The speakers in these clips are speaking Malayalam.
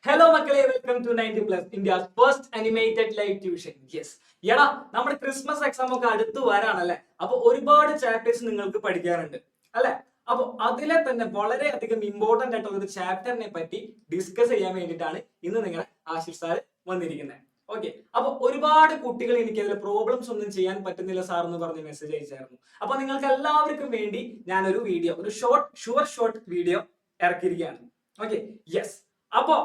ഹലോ മക്കളെ, welcome to 90+ India's first animated live tuition. Yes, എടാ നമ്മുടെ ക്രിസ്മസ് എക്സാം ഒക്കെ അടുത്ത് വരാണല്ലേ. അപ്പൊ ഒരുപാട് ചാപ്റ്റേഴ്സ് നിങ്ങൾക്ക് പഠിക്കാറുണ്ട് അല്ലെ. അപ്പൊ അതിലെ തന്നെ വളരെയധികം ഇമ്പോർട്ടന്റ് ആയിട്ടുള്ള ഒരു ചാപ്റ്ററിനെ പറ്റി ഡിസ്കസ് ചെയ്യാൻ വേണ്ടിയിട്ടാണ് ഇന്ന് നിങ്ങളെ ആശിഷ് സാർ വന്നിരിക്കുന്നത്. ഓക്കെ, അപ്പൊ ഒരുപാട് കുട്ടികൾ എനിക്ക് അതിൽ പ്രോബ്ലംസ് ഒന്നും ചെയ്യാൻ പറ്റുന്നില്ല സാർ എന്ന് പറഞ്ഞ് മെസ്സേജ് അയച്ചായിരുന്നു. അപ്പൊ നിങ്ങൾക്ക് എല്ലാവർക്കും വേണ്ടി ഞാനൊരു വീഡിയോ, ഒരു ഷോർട്ട് വീഡിയോ ഇറക്കിയിരിക്കുകയാണ്. Okay, yes. അപ്പോ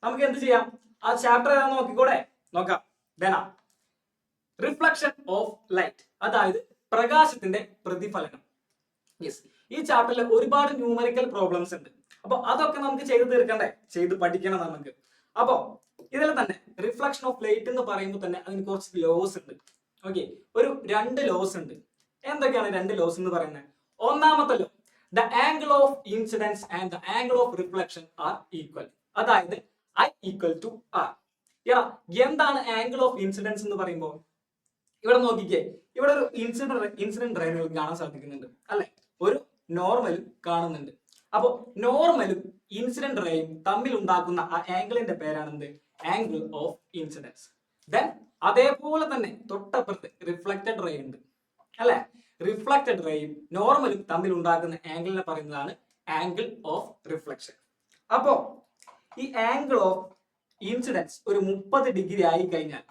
നമുക്ക് എന്ത് ചെയ്യാം, ആ ചാപ്റ്റർ ഏതാണെന്ന് നോക്കിക്കൂടെ? നോക്കാം. റിഫ്ലക്ഷൻ ഓഫ് ലൈറ്റ്, അതായത് പ്രകാശത്തിന്റെ പ്രതിഫലനം. യെസ്, ഈ ചാപ്റ്ററിൽ ഒരുപാട് ന്യൂമറിക്കൽ പ്രോബ്ലംസ് ഉണ്ട്. അപ്പൊ അതൊക്കെ നമുക്ക് ചെയ്ത് തീർക്കണ്ടേ, ചെയ്ത് പഠിക്കണം നമുക്ക്. അപ്പൊ ഇതിൽ തന്നെ റിഫ്ലക്ഷൻ ഓഫ് ലൈറ്റ് എന്ന് പറയുമ്പോൾ തന്നെ അതിന് കുറച്ച് ലോസ് ഉണ്ട്. ഓക്കെ, ഒരു 2 ലോസ് ഉണ്ട്. എന്തൊക്കെയാണ് 2 ലോസ് എന്ന് പറയുന്നത്? ഒന്നാമത്തെ law, the angle of incidence and the angle of reflection are equal, അതായത് I equal to R. എന്താണ് ആംഗിൾ ഓഫ് ഇൻസിഡൻസ് എന്ന് പറയുമ്പോൾ? ഇവിടെ നോക്കിക്കേ, ഇവിടെ ഒരു ഇൻസിഡന്റ് റേ നിങ്ങൾക്ക് കാണാൻ സാധിക്കുന്നുണ്ട് അല്ലെ, ഒരു നോർമലും കാണുന്നുണ്ട്. അപ്പൊ നോർമലും ഇൻസിഡന്റ് റേയും തമ്മിൽ ഉണ്ടാക്കുന്ന ആ ആംഗിളിന്റെ പേരാണ് ആംഗിൾ ഓഫ് ഇൻസിഡൻസ്. ദെൻ അതേപോലെ തന്നെ തൊട്ടപ്പുറത്ത് റിഫ്ലക്റ്റഡ് റേ ഉണ്ട് അല്ലെ. റിഫ്ലക്റ്റഡ് റേയും നോർമലും തമ്മിൽ ഉണ്ടാക്കുന്ന ആംഗിളിനെ പറയുന്നതാണ് ആംഗിൾ ഓഫ് റിഫ്ലക്ഷൻ. അപ്പോ ഈ ആംഗിൾ ഓഫ് ഇൻസിഡൻസ് ഒരു 30 ഡിഗ്രി ആയി കഴിഞ്ഞാൽ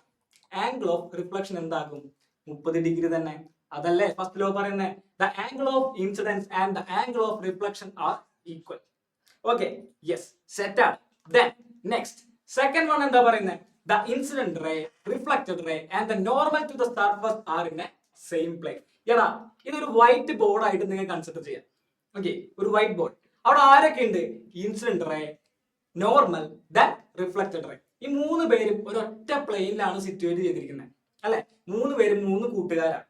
ആംഗിൾ ഓഫ് റിഫ്ലക്ഷൻ എന്താകും? 30 ഡിഗ്രി തന്നെ. അതല്ലേ ഫസ്റ്റ് ലോ പറയുന്നത്, the angle of incidence and the angle of reflection are equal. Okay, yes, set ആണ്. ദെൻ നെക്സ്റ്റ് സെക്കൻഡ് വൺ എന്താ പറയുന്നത്? The incident ray, reflected ray and the normal to the surface are in a same plane. ഇതൊരു വൈറ്റ് ബോർഡ് ആയിട്ട് നിങ്ങൾ കൺസിഡർ ചെയ്യാം. ഓക്കെ, ഒരു വൈറ്റ് ബോർഡ്. അവിടെ ആരൊക്കെ ഉണ്ട്? Incident ray, normal, then reflected ray. ഈ 3 പേരും ഒരൊറ്റ പ്ലെയിനിലാണ് സിറ്റുവേറ്റ് ചെയ്തിരിക്കുന്നത് അല്ലെ. 3 പേരും 3 കൂട്ടുകാരാണ്.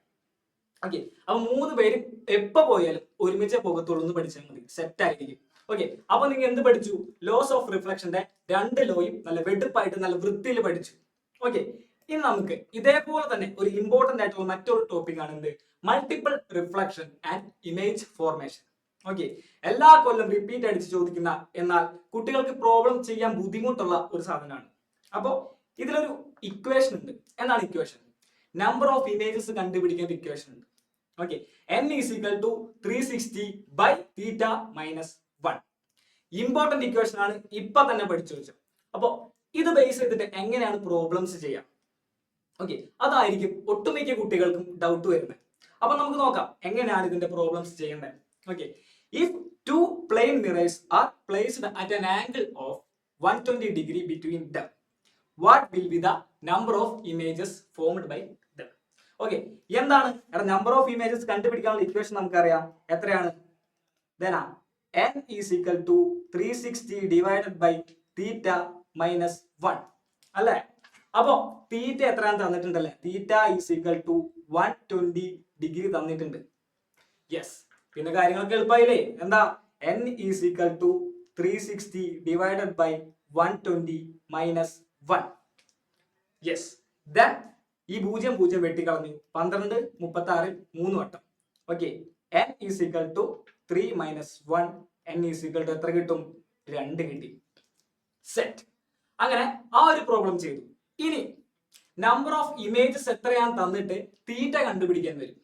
ഓക്കെ, അപ്പൊ 3 പേരും എപ്പോ പോയാലും ഒരുമിച്ച് പോകത്തുള്ളൂ എന്ന് പഠിച്ചാൽ മതി, സെറ്റ് ആയിരിക്കും. ഓക്കെ, അപ്പൊ നിങ്ങൾ എന്ത് പഠിച്ചു? ലോസ് ഓഫ് റിഫ്ലക്ഷന്റെ 2 ലോയും നല്ല വെടുപ്പായിട്ട് നല്ല വൃത്തിയിൽ പഠിച്ചു. ഓക്കെ, ഇനി നമുക്ക് ഇതേപോലെ തന്നെ ഒരു ഇമ്പോർട്ടന്റ് ആയിട്ടുള്ള മറ്റൊരു ടോപ്പിക് ആണ് എന്ത്? Multiple reflection and image formation. Okay, എല്ലാ കൊല്ലം റിപ്പീറ്റ് അടിച്ച് ചോദിക്കുന്ന, എന്നാൽ കുട്ടികൾക്ക് പ്രോബ്ലം ചെയ്യാൻ ബുദ്ധിമുട്ടുള്ള ഒരു സാധനമാണ്. അപ്പോൾ ഇതിലൊരു ഇക്വേഷൻ ഉണ്ട്. എന്താണ് ഇക്വേഷൻ? നമ്പർ ഓഫ് ഇമേജസ് കണ്ടുപിടിക്കേണ്ട ഇക്വേഷൻ ഉണ്ട്. Okay, n is equal to 360 by theta minus 1. Important equation ആണ്, ഇപ്പൊ തന്നെ പഠിച്ചു വെച്ചു. അപ്പോൾ ഇത് ബേസ് ചെയ്തിട്ട് എങ്ങനെയാണ് പ്രോബ്ലംസ് ചെയ്യാം? ഓക്കെ, അതായിരിക്കും ഒട്ടുമിക്ക കുട്ടികൾക്കും ഡൗട്ട് വരുന്നത്. അപ്പൊ നമുക്ക് നോക്കാം എങ്ങനെയാണ് ഇതിന്റെ പ്രോബ്ലംസ് ചെയ്യേണ്ടത്. Okay, if 2 plane mirrors are placed at an angle of 120 degree between them, what will be the number of images formed by them? Okay, എന്താണ് നമ്പർ ഓഫ് ഇമേജസ് കണ്ടുപിടിക്കാനുള്ള ഇക്വേഷൻ നമുക്കറിയാം. എത്രയാണ്? n is equal to 360 divided by theta minus 1 അല്ലേ. അപ്പോ തീറ്റ എത്രയാണ് തന്നിട്ടുണ്ടല്ലേ? Theta is equal to 120 degree തന്നിട്ടുണ്ട്. യെസ്, പിന്നെ കാര്യങ്ങളൊക്കെ എളുപ്പമായില്ലേ? എന്താ? n is equal to 360 divided by 120 minus 1. Yes, then ഈ 0 വെട്ടിക്കളഞ്ഞു. 12 36 3 വട്ടം. Okay, n is equal to 3 minus 1. n is equal to എത്ര കിട്ടും? 2 കിട്ടി. സെറ്റ്. അങ്ങനെ ആ ഒരു പ്രോബ്ലം ചെയ്തു. ഇനി നമ്പർ ഓഫ് ഇമേജസ് എത്രയാണ് തന്നിട്ട് തീറ്റ കണ്ടുപിടിക്കാൻ വരും.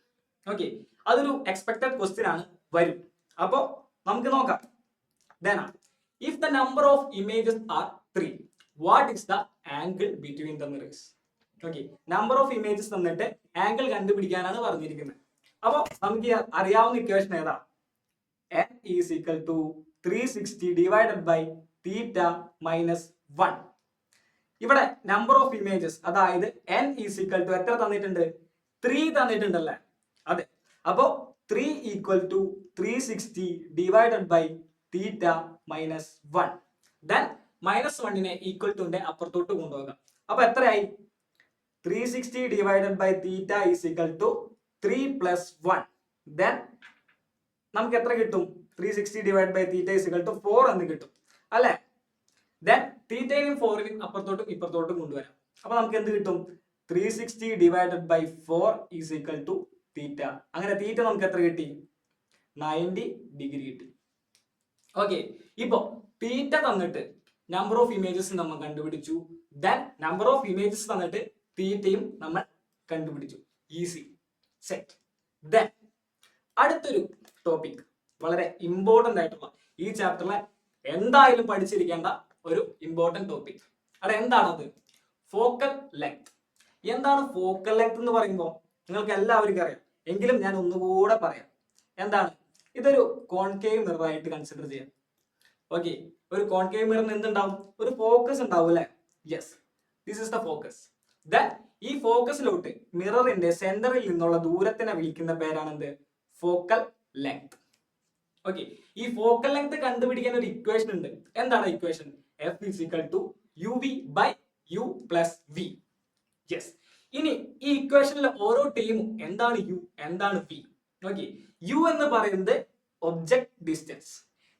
ഓക്കെ, അതൊരു എക്സ്പെക്ടഡ് ക്വസ്റ്റ്യൻ ആണ്, വരും. അപ്പോ നമുക്ക് നോക്കാം. If the number of images are 3, what is the angle between the mirrors? Okay, number of images തന്നിട്ട് ആംഗിൾ കണ്ടുപിടിക്കാനാണ് പറഞ്ഞിരിക്കുന്നത്. അപ്പോ നമുക്ക് അറിയാവുന്ന ഇക്വേഷൻ ഏതാ? n is equal to 360 divided by theta minus 1. ഇവിടെ നമ്പർ ഓഫ് ഇമേജസ്, അതായത് n is equal to എത്ര തന്നിട്ടുണ്ട്? 3 തന്നിട്ടുണ്ടല്ലേ. അതെ, അപ്പോ 3 equal to 360 divided by theta minus 1. Then minus 1നെ ഈക്വൽ ടുന്റെ അപ്പുറത്തോട്ട് കൊണ്ടുപോകാം. അപ്പൊ എത്രയായി? 360 divided by theta is equal to 3 plus 1. Then നമുക്ക് എത്ര കിട്ടും? 360 divide by theta is equal to 4 എന്ന് കിട്ടും അല്ലെ. ദെൻ തീറ്റയും 4നും അപ്പുറത്തോട്ടും ഇപ്പുറത്തോട്ടും കൊണ്ടുവരാം. അപ്പൊ നമുക്ക് എന്ത് കിട്ടും? 360 divided by 4 is equal to theta. അങ്ങനെ തീറ്റ നമുക്ക് എത്ര കിട്ടി? 90 ഡിഗ്രി കിട്ടി. ഓക്കെ, ഇപ്പൊ തീറ്റ തന്നിട്ട് നമ്പർ ഓഫ് ഇമേജസ് നമ്മൾ കണ്ടുപിടിച്ചു. ദെൻ നമ്പർ ഓഫ് ഇമേജസ് തന്നിട്ട് തീറ്റയും നമ്മൾ കണ്ടുപിടിച്ചു. Easy, set. ദെൻ അടുത്തൊരു ടോപ്പിക്, വളരെ ഇമ്പോർട്ടന്റ് ആയിട്ടുള്ള ഈ ചാപ്റ്ററിലെ എന്തായാലും പഠിച്ചിരിക്കേണ്ട ഒരു ഇമ്പോർട്ടന്റ് ടോപ്പിക്. അവിടെ എന്താണത്? Focal length. എന്താണ് ഫോക്കൽ ലെങ്ത് എന്ന് പറയുമ്പോൾ നിങ്ങൾക്ക് എല്ലാവർക്കും അറിയാം, എങ്കിലും ഞാൻ ഒന്നുകൂടെ പറയാം. എന്താണ്? ഇതൊരു കോൺകേവ് മിറർ ആയിട്ട് കൺസിഡർ ചെയ്യാം. ഓക്കെ, ഒരു കോൺകേവ് മിററിന് എന്തുണ്ടാവും? ഒരു ഫോക്കസ് ഉണ്ടാവും അല്ലെ? Yes, this is the focus. Then ഈ ഫോക്കസിലോട്ട് മിററിന്റെ സെന്ററിൽ നിന്നുള്ള ദൂരത്തിനെ വിളിക്കുന്ന പേരാണ് എന്ത്? Focal length. ഓക്കെ, ഈ ഫോക്കൽ ലെങ്ത് കണ്ടുപിടിക്കാൻ ഒരു ഇക്വേഷൻ ഉണ്ട്. എന്താണ് equation? F is equal to UV by U plus V. Yes, ഇനി ഈ ഇക്വേഷനിലെ ഓരോ ടീമും എന്താണ് U, എന്താണ് V? ഓക്കെ, U എന്ന് പറയുന്നത് ഒബ്ജക്ട് ഡിസ്റ്റൻസ്.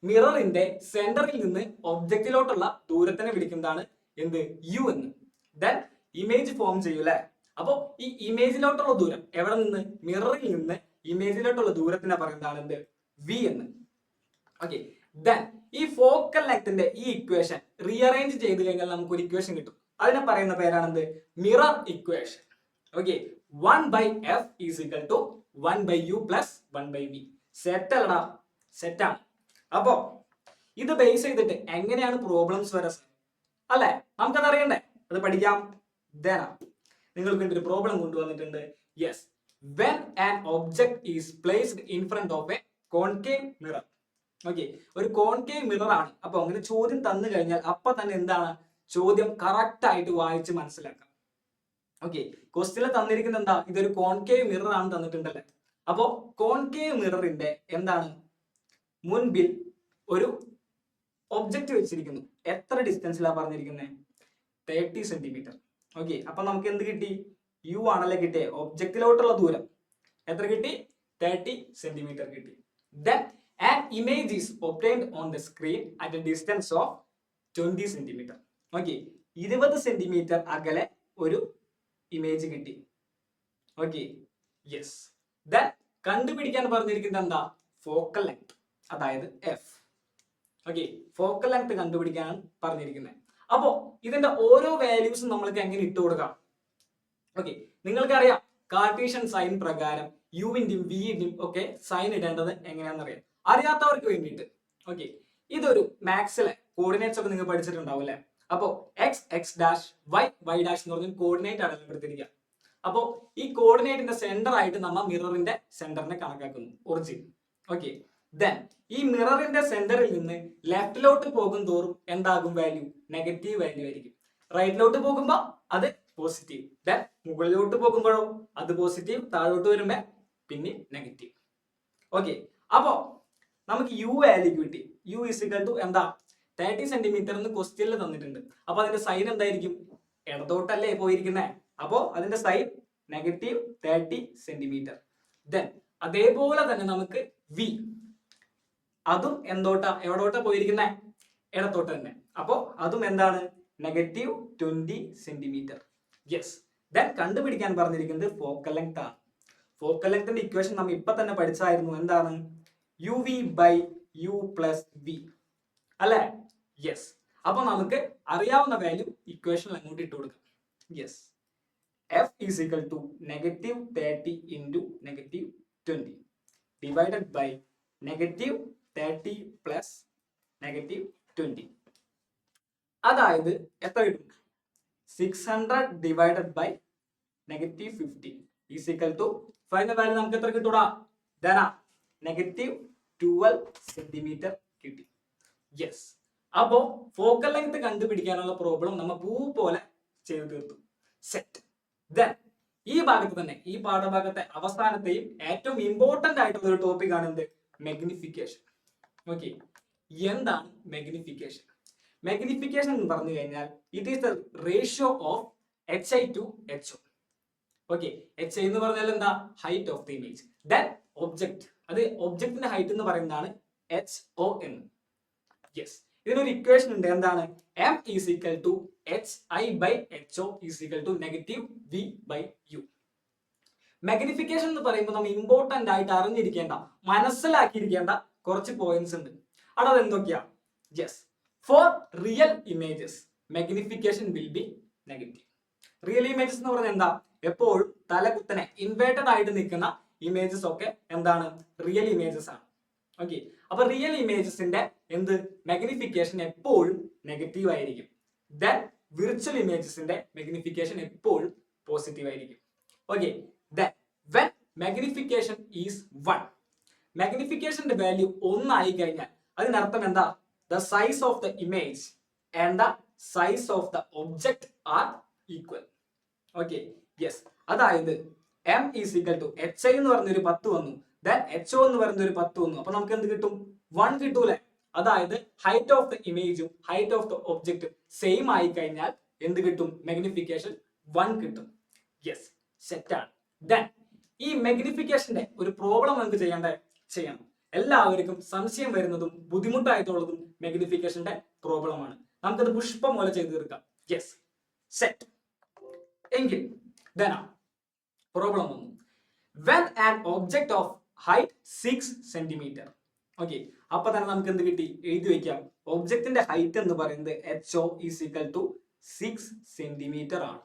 മിററിന്റെ സെന്ററിൽ നിന്ന് ഒബ്ജക്റ്റിലോട്ടുള്ള ദൂരത്തിനെ വിളിക്കുന്നതാണ് എന്ത്? U എന്ന്. ദെൻ ഇമേജ് ഫോം ചെയ്യൂലേ? അപ്പൊ ഈ ഇമേജിലോട്ടുള്ള ദൂരം എവിടെ നിന്ന്? മിററിൽ നിന്ന് ഇമേജിലോട്ടുള്ള ദൂരത്തിനെ പറയുന്നതാണ് എന്ത്? V എന്ന്. ഓക്കെ, ദെൻ ഈ ഫോക്കൽ ലെങ്ത്തിന്റെ ഈ ഇക്വേഷൻ റീഅറേഞ്ച് ചെയ്ത് കഴിഞ്ഞാൽ നമുക്ക് ഒരു ഇക്വേഷൻ കിട്ടും. അതിനെ പറയുന്ന പേരാണെന്ത്? Mirror equation. Okay, 1/f is equal to 1/u plus 1/v. Set അല്ലടാ? സെറ്റാണ്. അപ്പോ ഇത് ബേസ് ചെയ്തിട്ട് എങ്ങനെയാണ് പ്രോബ്ലംസ് വരാ അല്ലെ? നമുക്കത് അറിയണ്ടേ? അത് പഠിക്കാം. ദെൻ നിങ്ങൾക്ക് വേണ്ടി ഒരു പ്രോബ്ലം കൊണ്ടുവന്നിട്ടുണ്ട്. Yes, when an object is placed in front of a concave mirror. Okay, ഒരു കോൺകേവ് മിറർ ആണ്. അപ്പൊ അങ്ങനെ ചോദ്യം തന്നു കഴിഞ്ഞാൽ അപ്പൊ തന്നെ എന്താണ് ചോദ്യം കറക്റ്റ് ആയിട്ട് വായിച്ച് മനസ്സിലാക്കാം. ഓക്കെ, ക്വസ്റ്റ്യനിൽ തന്നിരിക്കുന്നത് എന്താ? ഇതൊരു കോൺകേവ് മിറർ ആണ് തന്നിട്ടുണ്ടല്ലേ. അപ്പോ കോൺകേവ് മിററിന്റെ എന്താണ്? മുൻപിൽ ഒരു ഒബ്ജക്റ്റ് വെച്ചിരിക്കുന്നു. എത്ര ഡിസ്റ്റൻസിലാണ് പറഞ്ഞിരിക്കുന്നത്? 30 സെന്റിമീറ്റർ. ഓക്കെ, അപ്പൊ നമുക്ക് എന്ത് കിട്ടി? യു ആണല്ലേ കിട്ടിയേ? ഒബ്ജക്റ്റിലോട്ടുള്ള ദൂരം എത്ര കിട്ടി? 30 സെന്റിമീറ്റർ കിട്ടി. Then an image is obtained on the screen at a distance of 20 centimeter. Okay, 20 centimetre അകലെ ഒരു ഇമേജ് കിട്ടി. Okay, yes. ദെൻ കണ്ടുപിടിക്കാൻ പറഞ്ഞിരിക്കുന്നത് എന്താ? ഫോക്കൽ ലെങ്ത്, അതായത് എഫ്. ഓക്കെ, ഫോക്കൽ ലെങ്ത് കണ്ടുപിടിക്കാനാണ് പറഞ്ഞിരിക്കുന്നത്. അപ്പോ ഇതിന്റെ ഓരോ വാല്യൂസും നമ്മൾക്ക് എങ്ങനെ ഇട്ട് കൊടുക്കാം? ഓക്കെ, നിങ്ങൾക്കറിയാം കാർട്ടീഷ്യൻ സൈൻ പ്രകാരം യുവിന്റെയും വിന്റെയും ഒക്കെ സൈൻ ഇടേണ്ടത് എങ്ങനെയാണെന്നറിയാം. അറിയാത്തവർക്ക് വേണ്ടിയിട്ട് ഓക്കെ, ഇതൊരു മാത്സിലെ കോർഡിനേറ്റ്സ് ഒക്കെ നിങ്ങൾ പഠിച്ചിട്ടുണ്ടാവും അല്ലെ? അപ്പോ x x dash y y dash എന്ന് പറഞ്ഞ കോർഡിനേറ്റ് അടയാളപ്പെടുത്തിരിക്കുക. അപ്പോ ഈ കോർഡിനേറ്റിന്റെ സെന്റർ ആയിട്ട് നമ്മൾ മിററിന്റെ സെന്ററിനെ കണക്കാക്കുന്നു, ഒറിജിൻ. ഓക്കെ, ദെൻ ഈ മിററിന്റെ സെന്ററിൽ നിന്ന് ലെഫ്റ്റിലോട്ട് പോകും തോറും എന്താകും വാല്യൂ? നെഗറ്റീവ് വാല്യൂ ആയിരിക്കും. റൈറ്റിലോട്ട് പോകുമ്പോൾ അത് പോസിറ്റീവ്. ദെൻ മുകളിലോട്ട് പോകുമ്പോഴോ അത് പോസിറ്റീവ്. താഴോട്ട് വരുമ്പോ പിന്നെ നെഗറ്റീവ്. ഓക്കെ, അപ്പോ നമുക്ക് യു വാല്യൂ കിട്ടി. യു ഇസ് ഈക്വൽ ടു എന്താ? 30 സെന്റിമീറ്റർ എന്ന് ക്വസ്റ്റ്യനിൽ തന്നിട്ടുണ്ട്. അപ്പൊ അതിന്റെ സൈൻ എന്തായിരിക്കും? ഇടത്തോട്ടല്ലേ പോയിരിക്കുന്നത്. അപ്പോ അതിന്റെ സൈൻ നെഗറ്റീവ് 30 സെന്റിമീറ്റർ. ദെൻ അതേപോലെ തന്നെ നമുക്ക് വി, അതും എവിടോട്ടാ പോയിരിക്കുന്നത്? ഇടത്തോട്ട് തന്നെ. അപ്പോ അതും എന്താണ്? Negative 20 centimetre. യെസ്. ദെൻ കണ്ടുപിടിക്കാൻ പറഞ്ഞിരിക്കുന്നത് ഫോക്കൽ ലെങ്ത് ആണ്. ഫോക്കൽ ലെങ്ത്തിന്റെ ഇക്വേഷൻ നമ്മൾ ഇപ്പൊ തന്നെ പഠിച്ചായിരുന്നു. എന്താണ്? U v by u plus v അല്ലെ? യെസ്. അപ്പൊ നമുക്ക് അറിയാവുന്ന വാല്യൂ ഇക്വേഷനിൽ അങ്ങോട്ട് ഇട്ട് കൊടുക്കാം. Yes, f is equal to negative 30 into negative 20 divided by negative 30 plus negative 20. അതായത് എത്ര കിട്ടും? 600 divided by negative 50 is equal to final value നമുക്ക് എത്ര കിട്ടൂടാ? ധന നെഗറ്റീവ് 12 സെന്റിമീറ്റർ കിട്ടി. യെസ്. അപ്പോ ഫോക്കൽ ലെങ്ത് കണ്ടുപിടിക്കാനുള്ള പ്രോബ്ലം നമ്മൾ പൂ പോലെ ചെയ്തു തീർത്തു. സെറ്റ്. ദെൻ ഈ ഭാഗത്ത് തന്നെ, ഈ പാഠഭാഗത്തെ അവസാനത്തെയും ഏറ്റവും ഇമ്പോർട്ടന്റ് ആയിട്ടുള്ള ഒരു ടോപ്പിക് ആണ് എന്ത്? മാഗ്നിഫിക്കേഷൻ. ഓക്കെ, എന്താണ് മാഗ്നിഫിക്കേഷൻ? മാഗ്നിഫിക്കേഷൻ എന്ന് പറഞ്ഞു കഴിഞ്ഞാൽ it is the ratio of HI to HO. Okay, HI എന്ന് പറഞ്ഞാൽ എന്താ? Height of the image. Then object, അത് ഒബ്ജക്റ്റിന്റെ ഹൈറ്റ് എന്ന് പറയുന്നതാണ് HO എന്ന്. യെസ്, ഇതിനൊരു ഇക്വേഷൻ ഉണ്ട്. എന്താണ്? M is equal to HI by HO is equal to negative V by U. Magnification എന്ന് പറയുമ്പോൾ നമ്മൾ ഇമ്പോർട്ടന്റ് ആയിട്ട് അറിഞ്ഞിരിക്കേണ്ട, മനസ്സിലാക്കിയിരിക്കേണ്ട കുറച്ച് പോയിന്റ്സ് ഉണ്ട്. അവിടെ അത് എന്തൊക്കെയാ? Yes, for real images magnification will be negative. Real images എന്ന് പറഞ്ഞാൽ എന്താ? എപ്പോഴും തലകുത്തനെ ഇൻവേർട്ടഡ് ആയിട്ട് നിൽക്കുന്ന ഇമേജസ് ഒക്കെ എന്താണ്? റിയൽ ഇമേജസ് ആണ്. ഓക്കെ, അപ്പൊ റിയൽ ഇമേജസിന്റെ എന്ത് മാഗ്നിഫിക്കേഷൻ എപ്പോഴും നെഗറ്റീവ് ആയിരിക്കും. ദെൻ വിർച്വൽ ഇമേജസിന്റെ മാഗ്നിഫിക്കേഷൻ എപ്പോഴും പോസിറ്റീവ് ആയിരിക്കും. Okay, then when magnification is 1, മാഗ്നിഫിക്കേഷന്റെ വാല്യൂ 1 ആയി കഴിഞ്ഞാൽ അതിനർത്ഥം എന്താ? The size of the image and the size of the object are equal. Okay, yes, അതായത് m is equal to hi എന്ന് പറഞ്ഞൊരു 10 വന്നു, ദെൻ ho എന്ന് പറയുന്നൊരു 10 വന്നു. അപ്പൊ നമുക്ക് എന്ത് കിട്ടും? 1 കിട്ടൂലേ? അതായത് ഹൈറ്റ് ഓഫ് ദ ഇമേജും ഹൈറ്റ് ഓഫ് ദ ഒബ്ജക്റ്റും സെയിം ആയി കഴിഞ്ഞാൽ എന്ത് കിട്ടും? മാഗ്നിഫിക്കേഷൻ 1 കിട്ടും. യെസ്, സെറ്റ് ആണ്. ദെൻ ഈ മാഗ്നിഫിക്കേഷന്റെ ഒരു പ്രോബ്ലം നമുക്ക് ചെയ്യണം. എല്ലാവർക്കും സംശയം വരുന്നതും ബുദ്ധിമുട്ടായിട്ടുള്ളതും മാഗ്നിഫിക്കേഷന്റെ പ്രോബ്ലമാണ്. നമുക്കത് പുഷ്പം പോലെ ചെയ്തു തീർക്കാം. Yes, set. എങ്കിൽ പ്രോബ്ലം വന്നു. When an object of height 6 centimetre. Okay, അപ്പൊ തന്നെ നമുക്ക് എന്ത് കിട്ടി? എഴുതി വെക്കാം. ഒബ്ജക്റ്റിന്റെ ഹൈറ്റ് എന്ന് പറയുന്നത് ho is equal to 6 centimetre ആണ്.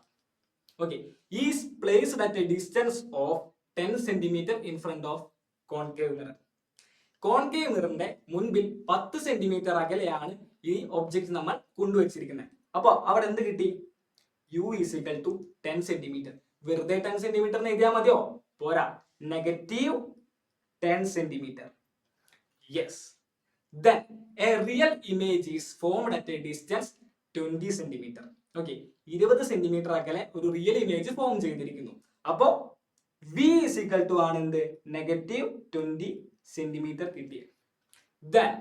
Okay, is placed at a distance of 10 centimetre in front of concave mirror. Concave മിററിന്റെ മുൻപിൽ 10 സെന്റിമീറ്റർ അകലെയാണ് ഈ ഒബ്ജക്റ്റ് നമ്മൾ കൊണ്ടുവച്ചിരിക്കുന്നത്. അപ്പൊ അവിടെ എന്ത് കിട്ടി? u is equal to 10 centimetre. വെറുതെ 10 സെന്റിമീറ്റർ എഴുതിയാൽ മതിയോ? പോരാ, negative 10 centimetre. Yes, then a real image is formed at a distance 20 centimetre. Okay, 20 centimetre അകലെ ഒരു റിയൽ ഇമേജ് ഫോം ചെയ്തിരിക്കുന്നു. അപ്പോ v ഈസ് ഈക്വൽ ടു ആണ് എന്ത്? നെഗറ്റീവ് 20 സെന്റിമീറ്റർ കിട്ടിയത്. Then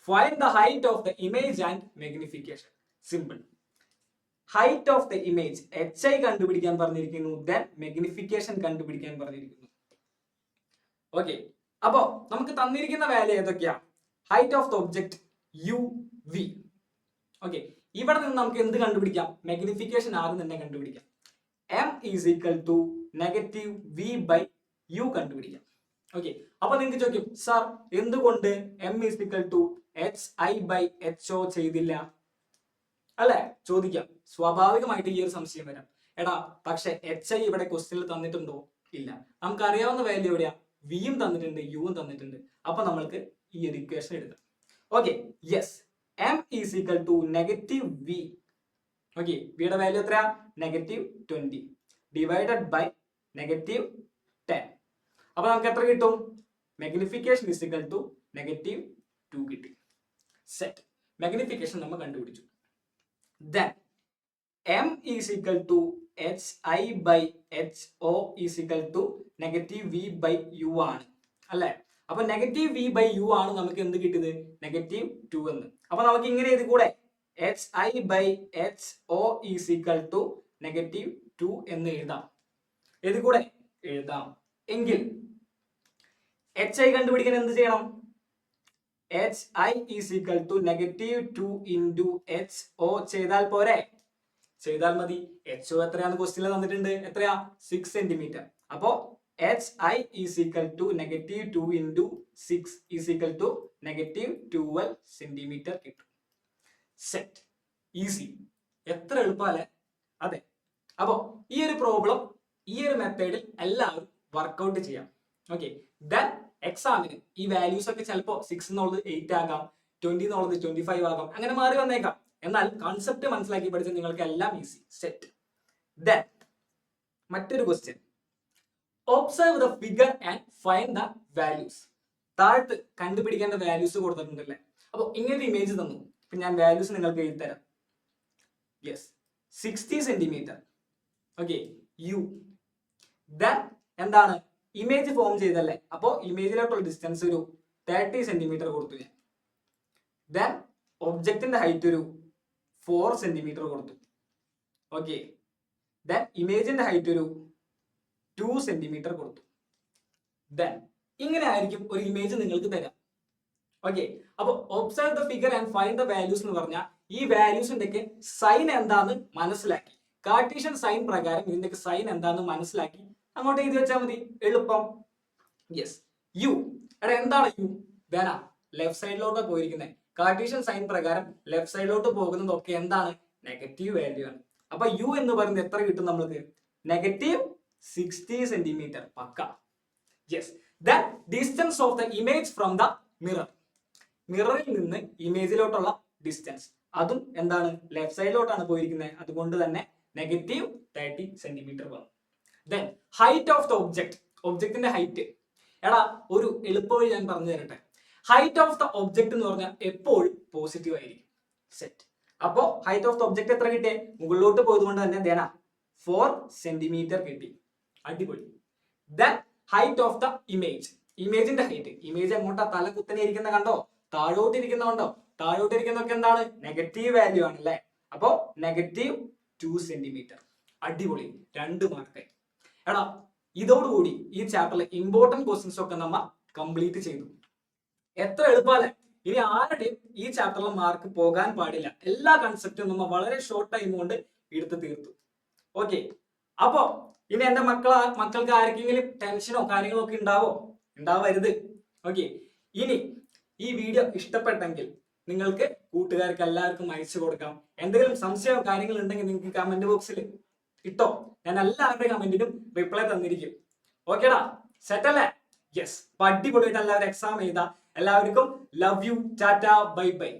find the height of the image and magnification. Simple. Height of the image hi കണ്ടുപിടിക്കാൻ പറഞ്ഞിരിക്കുന്നു, ദെൻ മാഗ്നിഫിക്കേഷൻ കണ്ടുപിടിക്കാൻ പറഞ്ഞിരിക്കുന്നു. ഓക്കെ, അപ്പോ നമുക്ക് തന്നിരിക്കുന്ന വാല്യൂ ഏതൊക്കെയാ? Height of the object uv. Okay, ഇവിടെ നിന്ന് നമുക്ക് എന്ത് കണ്ടുപിടിക്കാം? മാഗ്നിഫിക്കേഷൻ ആദ്യം തന്നെ കണ്ടുപിടിക്കാം. m is equal to negative v by u കണ്ടുപിടിക്കാം. ഓക്കെ, അപ്പൊ നിങ്ങൾക്ക് ചോദിക്കും, സാർ എന്തുകൊണ്ട് m is equal to hi by ho ചെയ്തില്ല? അല്ലെ, ചോദിക്കാം. സ്വാഭാവികമായിട്ട് ഈ ഒരു സംശയം വരാം. എടാ, പക്ഷെ hi ഇവിടെ ക്വസ്റ്റ്യനിൽ തന്നിട്ടുണ്ടോ? ഇല്ല. നമുക്ക് അറിയാവുന്ന വാല്യൂ എവിടെയാ? വിയും തന്നിട്ടുണ്ട്, യുവും തന്നിട്ടുണ്ട്. അപ്പൊ നമ്മൾക്ക് ഈ ഒരു ഇക്വേഷൻ എഴുതാം. Okay, yes, m is equal to negative v. Okay, വിയുടെ വാല്യൂ എത്രയാ? Negative 20 divided by negative 10. അപ്പൊ നമുക്ക് എത്ര കിട്ടും? Magnification is equal to negative 2 കിട്ടി. സെറ്റ്. മാഗ്നിഫിക്കേഷൻ നമ്മൾ കണ്ടുപിടിച്ചു. Then m is equal to hi by ho is equal to negative v by u ആണ് അല്ലെ? അപ്പൊ നെഗറ്റീവ് v by u ആണ് നമുക്ക് എന്ത് കിട്ടിയത്? നെഗറ്റീവ് 2 എന്ന്. അപ്പൊ നമുക്ക് ഇങ്ങനെ എഴുതി കൂടെ? hi by ho is equal to negative 2 എന്ന് എഴുതാം. എഴുതി കൂടെ? എഴുതാം. എങ്കിൽ hi കണ്ടുപിടിക്കാൻ എന്ത് ചെയ്യണം? hi is equal to negative 2 into ho ചെയ്താൽ പോരെ? ചെയ്താൽ മതി. ho എത്രയാന്ന് ക്വസ്റ്റ്യനിൽ തന്നിട്ടുണ്ട്. എത്രയാ? 6 സെന്റിമീറ്റർ. അപ്പോ hi is equal to negative 2 into 6 is equal to negative 12 centimetre കിട്ടും. സെറ്റ്. ഈസി. എത്ര എളുപ്പമല്ലേ? അതെ. അപ്പോ ഈ ഒരു പ്രോബ്ലം ഈ ഒരു മെത്തേഡിൽ എല്ലാവരും വർക്ക്ഔട്ട് ചെയ്യാം. ഓക്കെ, ദെൻ എക്സാമിന് ഈ വാല്യൂസ് ഒക്കെ ചിലപ്പോൾ 6 എന്നുള്ളത് 8 ആകാം, 20 എന്നുള്ളത് 25 ആകാം, അങ്ങനെ മാറി വന്നേക്കാം. എന്നാൽ കൺസെപ്റ്റ് മനസ്സിലാക്കി പഠിച്ച നിങ്ങൾക്ക് എല്ലാം ഈസി. സെറ്റ്. ദെൻ മറ്റൊരു question. Observe the figure and find the values. താഴത്ത് കണ്ടുപിടിക്കേണ്ട വാല്യൂസ് കൊടുത്തിട്ടുണ്ടല്ലേ? അപ്പോൾ ഇങ്ങനെ ഇമേജ് തന്നു. ഇപ്പൊ ഞാൻ വാല്യൂസ് നിങ്ങൾക്ക് എഴുതി തരാം. Yes, 60 centimetre. Okay, u. Then എന്താണ്? ഇമേജ് ഫോം ചെയ്തല്ലേ? അപ്പോ ഇമേജിലോട്ടുള്ള ഡിസ്റ്റൻസ് ഒരു 30 സെന്റിമീറ്റർ കൊടുത്തു ഞാൻ. ദെൻ ഒബ്ജക്റ്റിന്റെ ഹൈറ്റ് ഒരു 4 സെന്റിമീറ്റർ കൊടുത്തു. ഓക്കെ, ദെൻ ഇമേജിന്റെ ഹൈറ്റ് ഒരു 2 സെന്റിമീറ്റർ കൊടുത്തു. ദെൻ ഇങ്ങനെ ആയിരിക്കും ഒരു ഇമേജ് നിങ്ങൾക്ക് തരാം. ഓക്കെ, അപ്പൊ observe the figure and find the values എന്ന് പറഞ്ഞാൽ ഈ വാല്യൂസിന്റെ ഒക്കെ സൈൻ എന്താന്ന് മനസ്സിലാക്കി, കാർട്ടീഷ്യൻ സൈൻ പ്രകാരം ഇതിന്റെ സൈൻ എന്താന്ന് മനസ്സിലാക്കി അങ്ങോട്ട് എഴുതി വെച്ചാൽ മതി. എളുപ്പം. Yes, u. എടാ എന്താണ് യു? വേന ലെഫ്റ്റ് സൈഡിലോട്ട് പോയിരിക്കുന്നത്. കാർട്ടീഷ്യൻ സൈൻ പ്രകാരം ലെഫ്റ്റ് സൈഡിലോട്ട് പോകുന്നതൊക്കെ എന്താണ്? നെഗറ്റീവ് വാല്യൂ ആണ്. അപ്പൊ യു എന്ന് പറയുന്നത് എത്ര കിട്ടും നമ്മൾക്ക്? -60 സെന്റിമീറ്റർ. പക്ക. Yes. Then distance of the image from the mirror. മിററിൽ നിന്ന് ഇമേജിലോട്ടുള്ള ഡിസ്റ്റൻസ് അതും എന്താണ്? ലെഫ്റ്റ് സൈഡിലോട്ടാണ് പോയിരിക്കുന്നത്. അതുകൊണ്ട് തന്നെ -30 സെന്റിമീറ്റർ വന്നു. Then height of the object. ഒബ്ജക്റ്റിന്റെ ഹൈറ്റ്. എടാ ഒരു എളുപ്പവഴി ഞാൻ പറഞ്ഞു തരട്ടെ. ഹൈറ്റ് ഓഫ് ദ ഒബ്ജക്ട് എന്ന് പറഞ്ഞാൽ എപ്പോഴും പോസിറ്റീവ് ആയിരിക്കും. സെറ്റ്. അപ്പോ ഹൈറ്റ് ഓഫ് ദ ഒബ്ജക്ട് എത്ര കിട്ടിയേ? മുകളിലോട്ട് പോയതുകൊണ്ട് തന്നെ 4 സെന്റിമീറ്റർ കിട്ടി. അടിപൊളി. Then height of the image. ഇമേജിന്റെ ഹൈറ്റ്. ഇമേജ് എങ്ങോട്ടാ? തല കുത്തനെ ഇരിക്കുന്ന കണ്ടോ? താഴോട്ട് ഇരിക്കുന്ന കണ്ടോ? താഴോട്ട് ഇരിക്കുന്നതൊക്കെ എന്താണ്? നെഗറ്റീവ് വാല്യൂ ആണ് അല്ലേ? അപ്പോ -2 സെന്റിമീറ്റർ. അടിപൊളി. 2 മാർക്ക്. എടാ ഇതോടുകൂടി ഈ ചാപ്റ്ററിലെ ഇമ്പോർട്ടന്റ് ക്വസ്റ്റ്യൻസ് ഒക്കെ നമ്മ കംപ്ലീറ്റ് ചെയ്തു. എത്ര എളുപ്പമല്ലേ? ഇനി ആരുടെയും ഈ ചാപ്റ്ററിലെ മാർക്ക് പോകാൻ പാടില്ല. എല്ലാ കൺസെപ്റ്റും നമ്മ വളരെ ഷോർട്ട് ടൈം കൊണ്ട് എടുത്ത് തീർത്തു. ഓക്കെ. അപ്പോ ഇനി എന്റെ മക്കൾക്ക് ആർക്കെങ്കിലും ടെൻഷനോ കാര്യങ്ങളോ ഒക്കെ ഉണ്ടാവരുത്. ഓക്കെ. ഇനി ഈ വീഡിയോ ഇഷ്ടപ്പെട്ടെങ്കിൽ നിങ്ങൾക്ക് കൂട്ടുകാർക്ക് എല്ലാവർക്കും അയച്ചു കൊടുക്കാം. എന്തെങ്കിലും സംശയമോ കാര്യങ്ങൾ ഉണ്ടെങ്കിൽ നിങ്ങൾക്ക് കമന്റ് ബോക്സിൽ ഇട്ടോ. ഞാൻ എല്ലാവരുടെ കമന്റിനും റിപ്ലൈ തന്നിരിക്കും. ഓക്കേടാ? സെറ്റ് അല്ലേ? യെസ്. അടിപൊളിയായിട്ട് എല്ലാവരും എക്സാം എഴുതാ. എല്ലാവർക്കും love you. Tata. Bye bye.